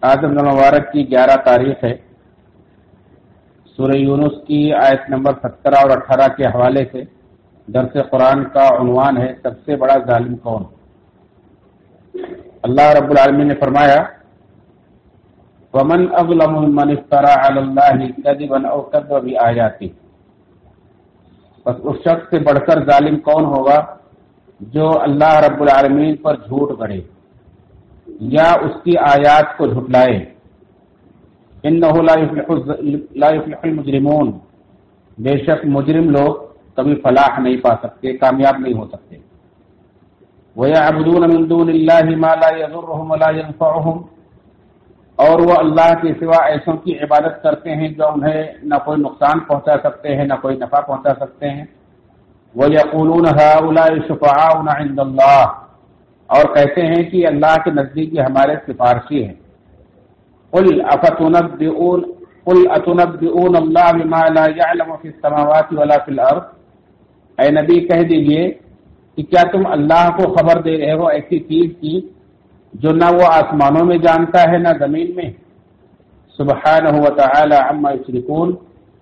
آج رمضان مبارک کی 11 تاریخ ہے۔ سورہ یونس کی آیت نمبر 17 اور 18 کے حوالے سے درس قرآن کا عنوان ہے سب سے بڑا ظالم کون؟ اللہ رب العالمین نے فرمایا وَمَنْ أَظْلَمُ مِمَّنِ افْتَرَىٰ عَلَى اللَّهِ كَذِبًا أَوْ كَذَّبَ بِآيَاتِهِ، بس اس شخص سے بڑھ کر ظالم کون ہوگا جو اللہ رب العالمین پر جھوٹ گڑھے یا اس کی آیات کو جھٹلائے۔ إِنَّهُ لَا يُفْلِحُ الْمُجْرِمُونَ، بے شک مجرم لوگ کبھی فلاح نہیں پا سکتے، کامیاب نہیں ہو سکتے۔ وَيَعْبُدُونَ مِن دُونِ اللَّهِ مَا لَا يَضُرُّهُمْ وَلَا يَنفَعُهُمْ، اور وہ اللہ کے سوا ایسوں کی عبادت کرتے ہیں جو انہیں نہ کوئی نقصان پہنچا سکتے ہیں نہ کوئی نفع پہنچا سکتے ہیں۔ وَيَقُولُونَ هَؤُلَاءِ شُفَعَاؤُنَا عِندَ اللَّهِ، اور کہتے ہیں کہ اللہ کے نزدیک یہ ہمارے سفارشی ہیں۔ قُلْ أَتُنَبِّئُونَ اللَّهَ بِمَا لَا يَعْلَمُ فِي السَّمَاوَاتِ وَلَا فِي الْأَرْضِ، اے نبی کہہ دیجئے کہ کیا تم اللہ کو خبر دے رہے ہو ایسی چیز کی جو نہ وہ آسمانوں میں جانتا ہے نہ زمین میں؟ سبحانہ وتعالی عما یشرکون،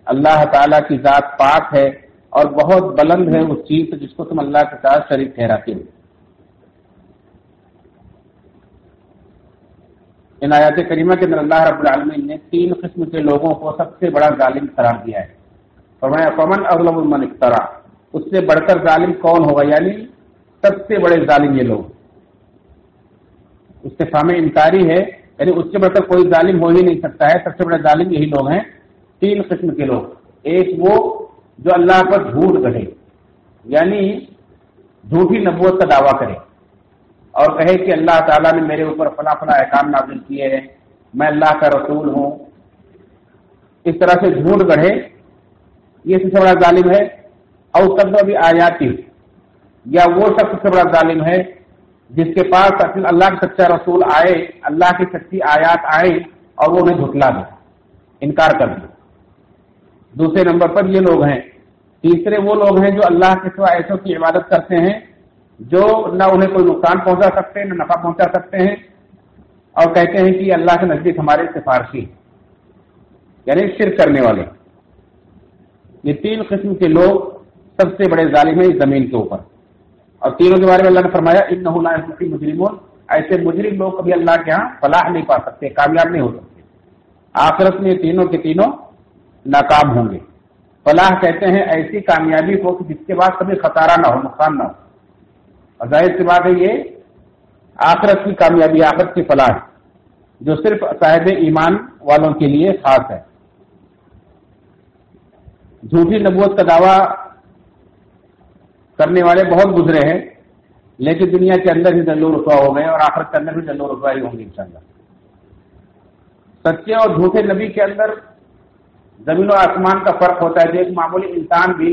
اللہ تعالیٰ کی ذات پاک ہے اور بہت بلند ہے اس چیز جس کو تم اللہ کے ساتھ شریک ٹھہراتے ہو۔ ان آیات کریمہ کے اندر اللہ رب العالمین نے 3 قسم کے لوگوں کو سب سے بڑا ظالم قرار دیا ہے۔ فرمایا فمن اظلم ممن افترا، اس سے بڑھ کر ظالم کون ہوگا، یعنی سب سے بڑے ظالم یہ لوگ۔ استفہام انکاری ہے، یعنی اس سے بڑھ کر کوئی ظالم ہو ہی نہیں سکتا ہے، سب سے بڑے ظالم یہی لوگ ہیں۔ 3 قسم کے لوگ، ایک وہ جو اللہ پر جھوٹ گڑھے، یعنی جھوٹی نبوت کا دعویٰ کرے اور کہے کہ اللہ تعالیٰ نے میرے اوپر فلاں فلاں احکام نازل کیے ہیں، میں اللہ کا رسول ہوں، اس طرح سے جھوٹ گڑھے، یہ سب سے بڑا ظالم ہے۔ او کذب آیاتی، یا وہ سب سے بڑا ظالم ہے جس کے پاس اللہ کا سچا رسول آئے، اللہ کی سچی آیات آئے اور وہ انہیں جھٹلا دے، انکار کر دے۔ دوسرے نمبر پر یہ لوگ ہیں۔ تیسرے وہ لوگ ہیں جو اللہ کے سوا ایسوں کی عبادت کرتے ہیں جو نہ انہیں کوئی نقصان پہنچا سکتے ہیں نہ نفع پہنچا سکتے ہیں، اور کہتے ہیں کہ اللہ کے نزدیک ہمارے سفارشی، یعنی شرک کرنے والے۔ یہ 3 قسم کے لوگ سب سے بڑے ظالم ہیں اس زمین کے اوپر، اور تینوں کے بارے میں اللہ نے فرمایا انہ لا یفلح المجرمون، ایسے مجرم لوگ کبھی اللہ کے ہاں فلاح نہیں پا سکتے، کامیاب نہیں ہو سکتے، آخرت میں تینوں کے تینوں ناکام ہوں گے۔ فلاح کہتے ہیں ایسی کامیابی کو کہ جس کے بعد کبھی خسارہ نہ ہو، نقصان نہ ہو، اور ظاہر سی بات ہے یہ آخرت کی کامیابی، آخرت کی فلاح جو صرف صاحب ایمان والوں کے لیے خاص ہے۔ جھوٹی نبوت کا دعویٰ کرنے والے بہت گزرے ہیں، لیکن دنیا کے اندر ہی ذل و رسوا ہو گئے اور آخرت کے اندر بھی ذل و رسوا ہی ہوں گے انشاءاللہ۔ سچے اور جھوٹے نبی کے اندر زمین و آسمان کا فرق ہوتا ہے، جو ایک معمولی انسان بھی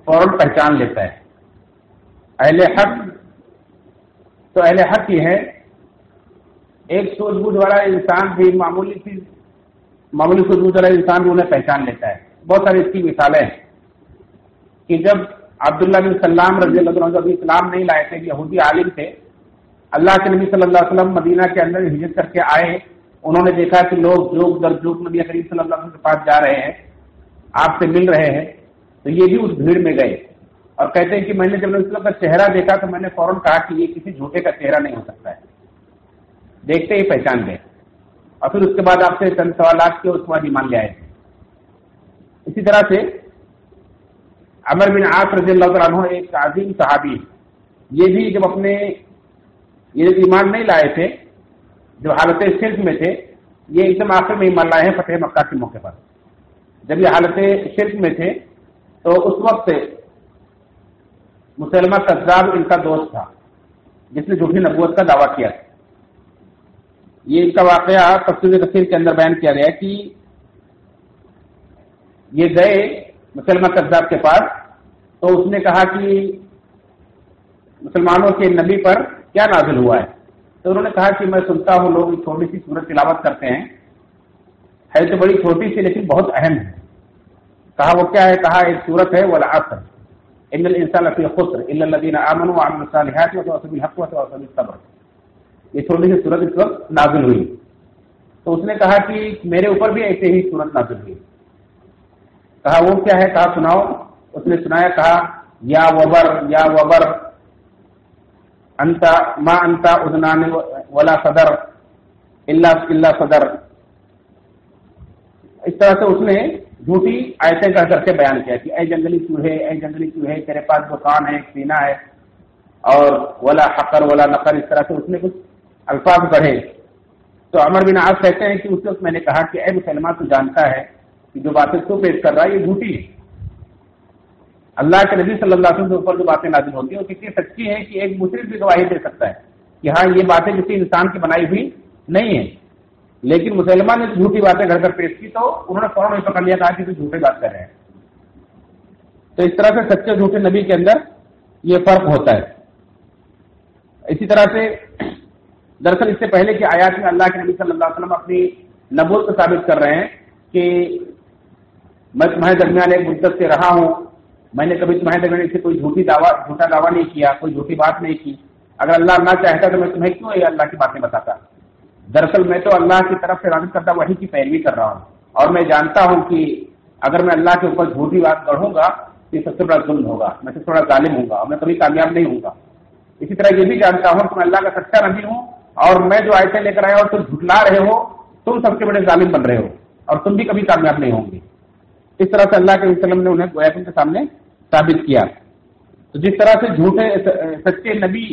فوراً پہچان لیتا ہے۔ اہل حق تو اہل حق ہی ہے، ایک سوجھ بوجھ والا انسان بھی معمولی سوجھ بوجھ والا انسان بھی انہیں پہچان لیتا ہے۔ بہت ساری اس کی مثالیں ہیں کہ جب عبداللہ بن سلام رضی اللہ عنہ ابھی اسلام نہیں لائے تھے، یہودی عالم تھے، اللہ کے نبی صلی اللہ علیہ وسلم مدینہ کے اندر ہجرت کر کے آئے، انہوں نے دیکھا کہ لوگ جوک در جوک نبی کریم صلی اللہ علیہ وسلم کے پاس جا رہے ہیں، آپ سے مل رہے ہیں، تو یہ بھی اس بھیڑ میں گئے اور کہتے ہیں کہ میں نے جب نبی صلی اللہ علیہ وسلم کا چہرہ دیکھا تو میں نے فوراً کہا کہ یہ کسی جھوٹے کا چہرہ نہیں ہو سکتا ہے، دیکھتے ہی پہچان گئے، اور پھر اس کے بعد آپ سے چند سوالات کیے، اس کے بعد ایمان لے آئے۔ اسی طرح سے عمر بن عاص رضی اللہ عنہ ایک عظیم صحابی، یہ بھی جب اپنے یہ ایمان نہیں لائے تھے، جو حالت شرک میں تھے، یہ ایک دم آخر میں ایمان لائے ہیں فتح مکہ کے موقع پر۔ جب یہ حالت شرک میں تھے تو اس وقت مسلمہ کذاب ان کا دوست تھا جس نے جھوٹی نبوت کا دعویٰ کیا تھا۔ یہ ان کا واقعہ تفسیر کثیر کے اندر بیان کیا گیا کہ یہ گئے مسلمہ کذاب کے پاس، تو اس نے کہا کہ مسلمانوں کے نبی پر کیا نازل ہوا ہے؟ تو انہوں نے کہا کہ میں سنتا ہوں لوگ ایک چھوٹی سی سورت تلاوت کرتے ہیں، ہے تو بڑی چھوٹی سی لیکن بہت اہم ہے۔ کہا وہ کیا ہے؟ کہا ایک سورت ہے والعصر ان الانسان لفی خسر الا الذین آمنوا وعملوا الصالحات وتواصوا بالحق وتواصوا بالصبر۔ ये छोटी सी सूरत इस वक्त नाज़िल हुई। तो उसने कहा कि मेरे ऊपर भी ऐसे ही सूरत नाज़िल हुई। कहा वो क्या है, कहा सुनाओ। उसने सुनाया, कहा या वबर अंता मा अंता उदनान वला सदर इल्ला सदर। इस तरह से उसने झूठी आयतें कह करके बयान किया कि ऐ जंगली चूहे तेरे पास जो कान है, सीना है, और वला हकर वला नकर, इस तरह से उसने कुछ अल्फाज पढ़े। तो अमर बिन आस कहते हैं कि उस वक्त मैंने कहा कि ऐ मुसलमान, तू जानता है कि जो बातें तू पेश कर रहा है ये झूठी है। अल्लाह के नबी सल्लल्लाहु अलैहि वसल्लम के ऊपर जो बातें नाज़िल होती हैं वो कितनी सच्ची हैं कि एक मुशरिक भी गवाही दे सकता है कि हाँ ये बातें किसी इंसान की बनाई हुई नहीं है। लेकिन मुसलमान ने झूठी बातें घर कर पेश की तो उन्होंने फौरन पकड़ लिया, कहा कि तू झूठी बात कर रहे हैं। तो इस तरह से सच्चे झूठे नबी के अंदर ये फर्क होता है। इसी तरह से दरअसल इससे पहले की आयत में अल्लाह के नबी सल्लल्लाहु अलैहि वसल्लम अपनी नबूवत को साबित कर रहे हैं कि मैं तुम्हारे दरमियान एक मुद्दत से रहा हूं, मैंने कभी तुम्हारे दरमियान से कोई झूठा दावा नहीं किया, कोई झूठी बात नहीं की। अगर अल्लाह ना चाहता तो मैं तुम्हें क्यों ये अल्लाह की बातें बताता। दरअसल मैं तो अल्लाह की तरफ से नाज़िल करता वही की पैरवी कर रहा हूँ, और मैं जानता हूँ कि अगर मैं अल्लाह के ऊपर झूठी बात गढ़ूंगा तो ये सबसे बड़ा जुल्म होगा, मैं सबसे बड़ा जालिम हूंगा और मैं कभी कामयाब नहीं हूंगा। इसी तरह ये भी जानता हूँ कि मैं अल्लाह का सच्चा नबी हूँ, और मैं जो आयतें लेकर आया और तुम झुठला रहे हो, तुम सबसे बड़े जालिम बन रहे हो और तुम भी कभी कामयाब नहीं होंगे। इस तरह से अल्लाह के वसल्लम ने उन्हें गोया के सामने साबित किया। तो जिस तरह से झूठे सच्चे नबी,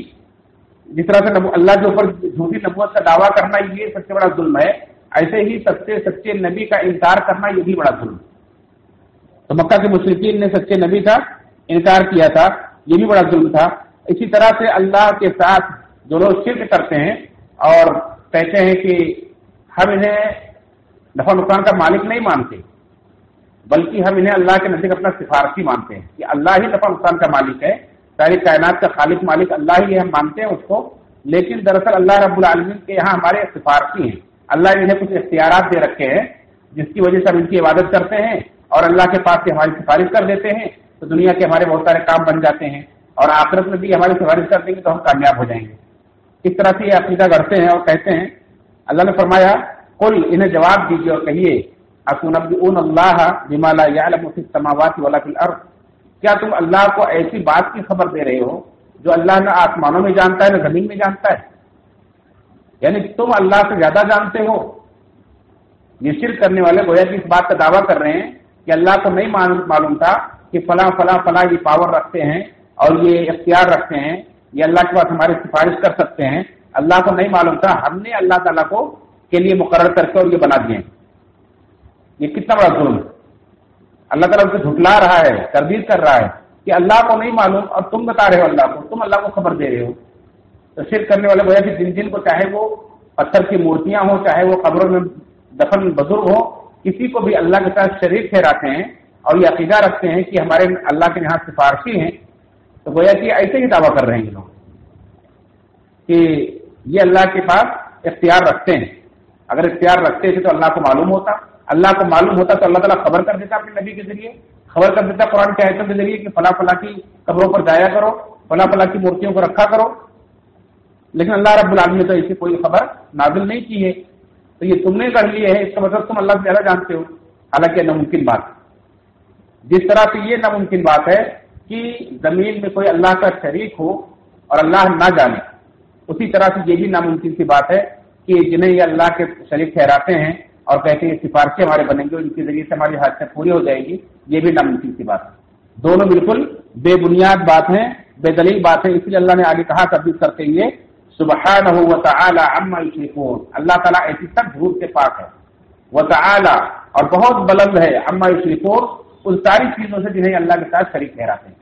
जिस तरह से अल्लाह के ऊपर झूठी नबूवत का दावा करना ये सबसे बड़ा जुल्म है, ऐसे ही सच्चे नबी का इनकार करना ये भी बड़ा जुल्म। तो मक्का के मुशरिकीन ने सच्चे नबी का इनकार किया था, ये भी बड़ा जुल्म था। इसी तरह से अल्लाह के साथ जो लोग शिर्क करते हैं और कहते हैं कि हम इन्हें नफा नुकसान का मालिक नहीं मानते, बल्कि हम इन्हें अल्लाह के नजदीक अपना सिफारशी मानते हैं कि अल्लाह ही नफा नुकसान का मालिक है, सारी कायनात का खालिक मालिक अल्लाह ही है, हम मानते हैं उसको। लेकिन दरअसल अल्लाह रब्बुल आलमीन के यहाँ हमारे सिफारशी हैं, अल्लाह ने इन्हें कुछ इख्तियारात दे रखे हैं जिसकी वजह से हम इनकी इबादत करते हैं और अल्लाह के पास से हमारी सिफारिश कर देते हैं, तो दुनिया के हमारे बहुत सारे काम बन जाते हैं और आखिरत में भी हमारी सिफारिश कर देंगे तो हम कामयाब हो जाएंगे। इस तरह से ये अकीदा करते हैं और कहते हैं। अल्लाह ने फरमाया, कुल, इन्हें जवाब दीजिए और कहिए, अतुनब्बिऊन अल्लाह बिमा ला यअलमु फिस समावाति वला फिल अर्द, क्या तुम अल्लाह को ऐसी बात की खबर दे रहे हो जो अल्लाह न आसमानों में जानता है न जमीन में जानता है? यानी तुम अल्लाह से ज्यादा जानते हो। ये शिर्क करने वाले गोया कि इस बात का दावा कर रहे हैं कि अल्लाह को नहीं मालूम था कि फला फला फला ये पावर रखते हैं और ये इख्तियार रखते हैं, ये अल्लाह के पास हमारी सिफारिश कर सकते हैं। अल्लाह को नहीं मालूम था, हमने अल्लाह ताला को के लिए मुकर्रर करके और ये बना दिए। ये कितना बड़ा जुल्म। अल्लाह ताला उसे झुठला रहा है, तरदीद कर रहा है कि अल्लाह को नहीं मालूम और तुम बता रहे हो अल्लाह को, तुम अल्लाह को खबर दे रहे हो। तो शिर्क करने वाले गोया कि जिन को, चाहे वो पत्थर की मूर्तियां हो, चाहे वो कब्रों में दफन बुजुर्ग हो, किसी को भी अल्लाह के साथ शरीक ठहराते हैं और ये अकीदा रखते हैं कि हमारे अल्लाह के यहाँ सिफारशी हैं। तो गोया कि ऐसे ही दावा कर रहे हैं लोग कि ये अल्लाह के पास इख्तियार रखते हैं। अगर इख्तियार रखते थे तो अल्लाह को मालूम होता, अल्लाह को मालूम होता तो अल्लाह ताला खबर कर देता अपने नबी के जरिए, खबर कर देता कुरान के आयतों के जरिए कि फला फला की कब्रों पर जाया करो, फला फला की मूर्तियों को रखा करो। लेकिन अल्लाह रब्बुल आलमीन ने तो ऐसी कोई खबर नाजिल नहीं की है। तो ये तुमने कर लिए है, इसका मतलब तुम अल्लाह से ज्यादा जानते हो। हालांकि नामुमकिन बात, जिस तरह से ये नामुमकिन बात है कि जमीन में कोई अल्लाह का शरीक हो और अल्लाह ना जाने, उसी तरह से ये भी नामुमकिन सी बात है कि जिन्हें ये अल्लाह के शरीक ठहराते हैं और कहते हैं सिफारिशें हमारे बनेंगे और इनके जरिए से हमारी हाजतें पूरी हो जाएगी, ये भी नामुमकिन सी बात है। दोनों बिल्कुल बेबुनियाद बात है, बेदलील बात है। इसलिए अल्लाह ने आगे कहा तब्दील करते हुए, सुब्हानहू व तआला अम्मा युश्रिकून, अल्लाह ताला ऐसी सब झूठ से पाक है। व तआला, और बहुत बुलंद है, अम्मा युश्रिकून, उन सारी चीजों से जिन्हें अल्लाह के साथ शरीक ठहराते हैं।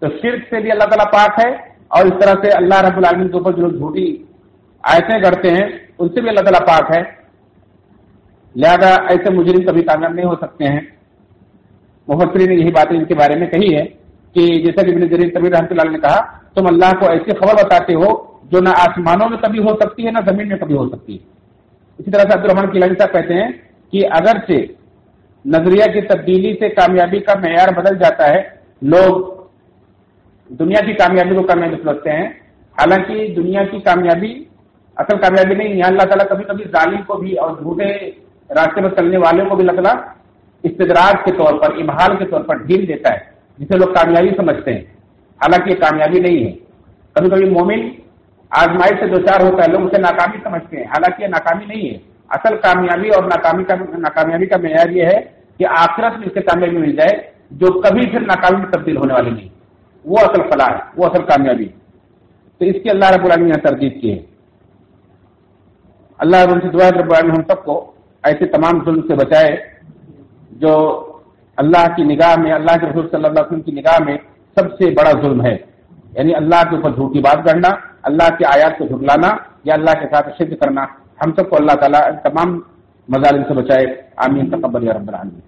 तो शिर्क से भी अल्लाह ताला पाक है और इस तरह से अल्लाह रब्बुल आलमीन के ऊपर जो झूठी आयतें करते हैं उनसे भी अल्लाह ताला पाक है। लिहाजा ऐसे मुजरिम कभी कामयाब नहीं हो सकते हैं। मुफस्सिरीन ने यही बातें इनके बारे में कही है कि जैसा कि इब्न जरीर तबरी रहमतुल्लाह अलैह ने कहा, तुम अल्लाह को ऐसी खबर बताते हो जो न आसमानों में कभी हो सकती है न जमीन में कभी हो सकती है। इसी तरह से अब्दुर्रहमान किलानी साहब कहते हैं कि अगरचे नजरिया की तब्दीली से कामयाबी का मेयार बदल जाता है, लोग दुनिया की कामयाबी को कामयाबी समझते हैं, حالانکہ دنیا کی کامیابی اصل کامیابی نہیں ہے. اللہ تعالیٰ کبھی کبھی ظالم کو بھی اور جھوٹے راستے پر چلنے والوں کو بھی اللہ تعالیٰ استدراج کے طور پر، امہال کے طور پر ڈھیل دیتا ہے، جسے لوگ کامیابی سمجھتے ہیں، حالانکہ یہ کامیابی نہیں ہے. کبھی کبھی مومن آزمائش سے دوچار ہوتا ہے، لوگ اسے ناکامی سمجھتے ہیں، حالانکہ یہ ناکامی نہیں ہے. اصل کامیابی اور ناکامیابی کا معیار یہ ہے کہ آخرت میں اسے کامیابی مل جائے جو کبھی پھر ناکامی میں تبدیل ہونے والی نہیں. وہ اصل فلاح ہے، وہ اصل کامیابی. تو اس کی اللہ رب العالمین نے تردید کی ہے. اللہ رب سے دعا رب العالمین ہم سب کو ایسے تمام ظلم سے بچائے جو اللہ کی نگاہ میں، اللہ کے رسول صلی اللہ علیہ وسلم کی نگاہ میں سب سے بڑا ظلم ہے. یعنی اللہ کے اوپر جھوٹی بات کرنا، اللہ کی آیات کو جھٹلانا یا اللہ کے ساتھ شرک کرنا. ہم سب کو اللہ تعالیٰ تمام مظالم سے بچائے. آمین. تقبل یا رب العالمین.